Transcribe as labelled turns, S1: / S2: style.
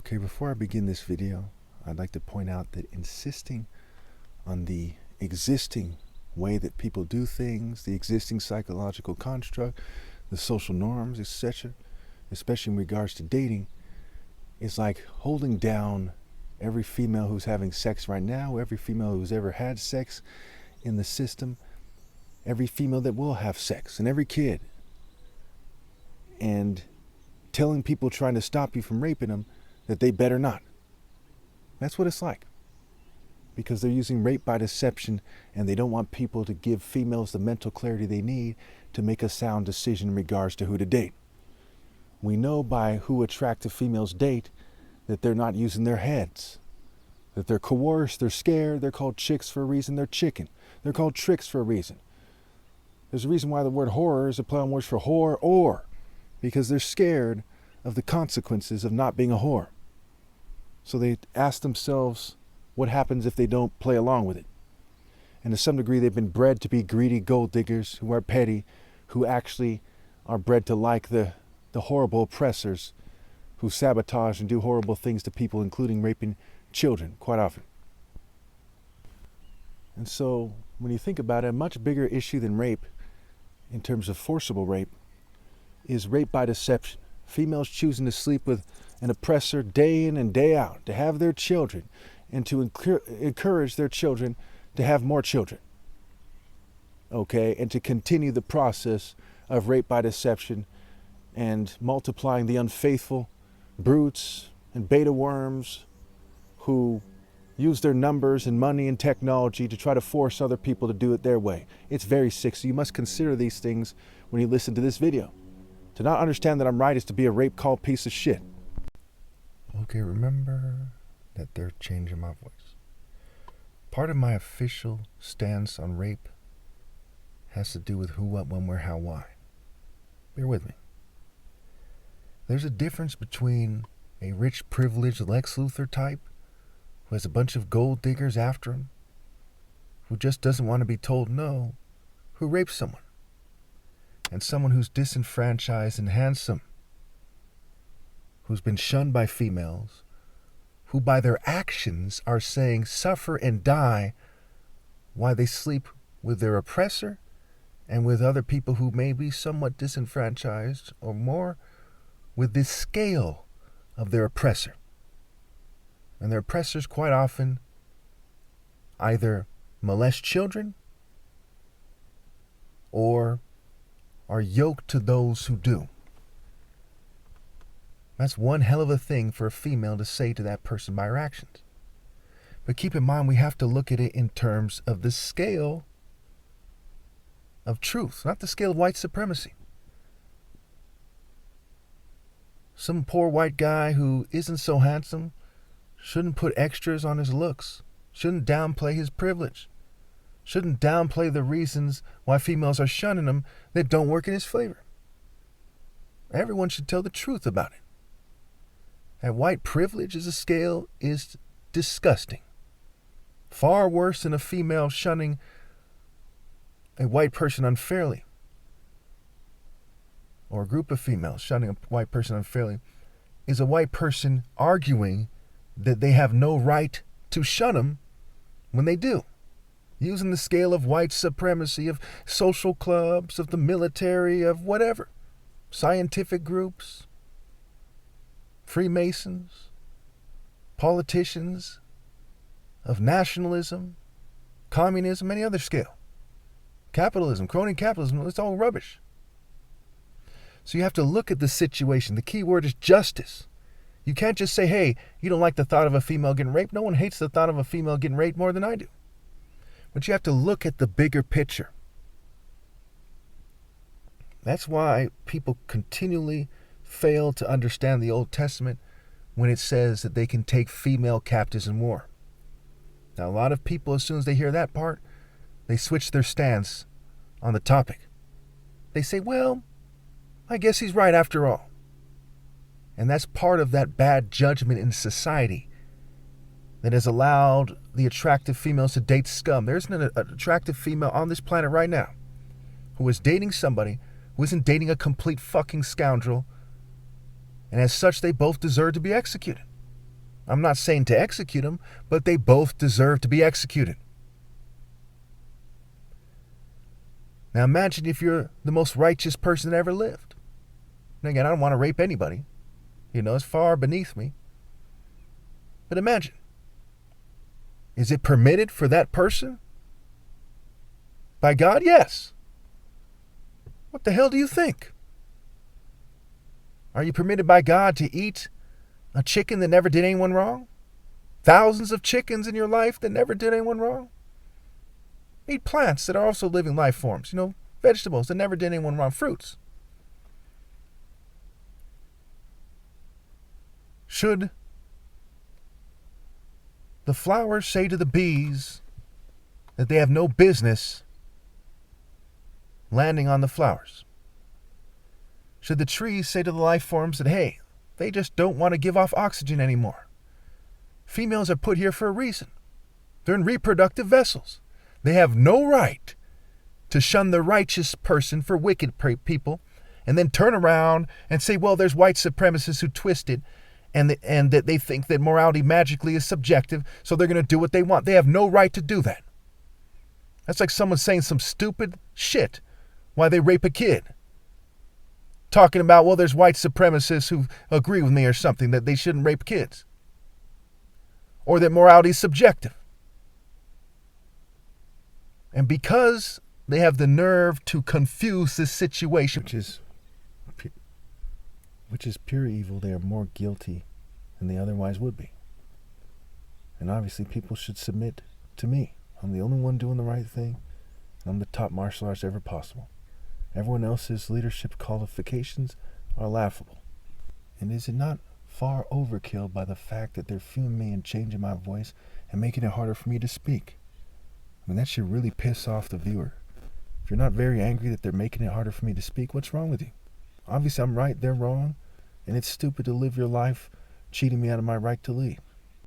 S1: Okay, before I begin this video, I'd like to point out that insisting on the existing way that people do things, the existing psychological construct, the social norms, etc., especially in regards to dating, is like holding down every female who's having sex right now, every female who's ever had sex in the system, every female that will have sex, and every kid. And telling people trying to stop you from raping them that they better not. That's what it's like. Because they're using rape by deception, and they don't want people to give females the mental clarity they need to make a sound decision in regards to who to date. We know by who attractive females date that they're not using their heads, that they're coerced, they're scared, they're called chicks for a reason, they're chicken. They're called tricks for a reason. There's a reason why the word horror is a play on words for whore or, because they're scared of the consequences of not being a whore. So they ask themselves what happens if they don't play along with it. And to some degree, they've been bred to be greedy gold diggers who are petty, who actually are bred to like the horrible oppressors who sabotage and do horrible things to people, including raping children quite often. And so when you think about it, a much bigger issue than rape in terms of forcible rape is rape by deception. Females choosing to sleep with an oppressor day in and day out, to have their children, and to encourage their children to have more children. Okay, and to continue the process of rape by deception and multiplying the unfaithful brutes and beta worms who use their numbers and money and technology to try to force other people to do it their way. It's very sick, so you must consider these things when you listen to this video. To not understand that I'm right is to be a rape-called piece of shit. Okay, remember that they're changing my voice. Part of my official stance on rape has to do with who, what, when, where, how, why. Bear with me. There's a difference between a rich, privileged Lex Luthor type who has a bunch of gold diggers after him, who just doesn't want to be told no, who rapes someone, and someone who's disenfranchised and handsome, who's been shunned by females, who by their actions are saying suffer and die while they sleep with their oppressor and with other people who may be somewhat disenfranchised or more with the scale of their oppressor. And their oppressors quite often either molest children or are yoked to those who do. That's one hell of a thing for a female to say to that person by her actions. But keep in mind, we have to look at it in terms of the scale of truth, not the scale of white supremacy. Some poor white guy who isn't so handsome shouldn't put extras on his looks, shouldn't downplay his privilege, shouldn't downplay the reasons why females are shunning him that don't work in his favor. Everyone should tell the truth about it. That white privilege as a scale is disgusting. Far worse than a female shunning a white person unfairly, or a group of females shunning a white person unfairly, is a white person arguing that they have no right to shun them when they do, using the scale of white supremacy, of social clubs, of the military, of whatever, scientific groups, Freemasons, politicians, of nationalism, communism, any other scale. Capitalism, crony capitalism, it's all rubbish. So you have to look at the situation. The key word is justice. You can't just say, hey, you don't like the thought of a female getting raped. No one hates the thought of a female getting raped more than I do. But you have to look at the bigger picture. That's why people continually fail to understand the Old Testament when it says that they can take female captives in war. Now, a lot of people, as soon as they hear that part, they switch their stance on the topic. They say, well, I guess he's right after all. And that's part of that bad judgment in society that has allowed the attractive females to date scum. There isn't an attractive female on this planet right now who is dating somebody who isn't dating a complete fucking scoundrel, and as such, they both deserve to be executed. I'm not saying to execute them, but they both deserve to be executed. Now imagine if you're the most righteous person that ever lived. And again, I don't want to rape anybody. It's far beneath me. But imagine, is it permitted for that person? By God, yes. What the hell do you think? Are you permitted by God to eat a chicken that never did anyone wrong? Thousands of chickens in your life that never did anyone wrong? Eat plants that are also living life forms, vegetables that never did anyone wrong, fruits. Should the flowers say to the bees that they have no business landing on the flowers? Should the trees say to the life forms that, hey, they just don't want to give off oxygen anymore? Females are put here for a reason. They're in reproductive vessels. They have no right to shun the righteous person for wicked people and then turn around and say, well, there's white supremacists who twist it and that they think that morality magically is subjective, so they're going to do what they want. They have no right to do that. That's like someone saying some stupid shit why they rape a kid. Talking about, well, there's white supremacists who agree with me or something, that they shouldn't rape kids. Or that morality is subjective. And because they have the nerve to confuse this situation, which is pure evil, they are more guilty than they otherwise would be. And obviously people should submit to me. I'm the only one doing the right thing. I'm the top martial artist ever possible. Everyone else's leadership qualifications are laughable. And is it not far overkill by the fact that they're filming me and changing my voice and making it harder for me to speak? I mean, that should really piss off the viewer. If you're not very angry that they're making it harder for me to speak, what's wrong with you? Obviously, I'm right, they're wrong, and it's stupid to live your life cheating me out of my right to lead.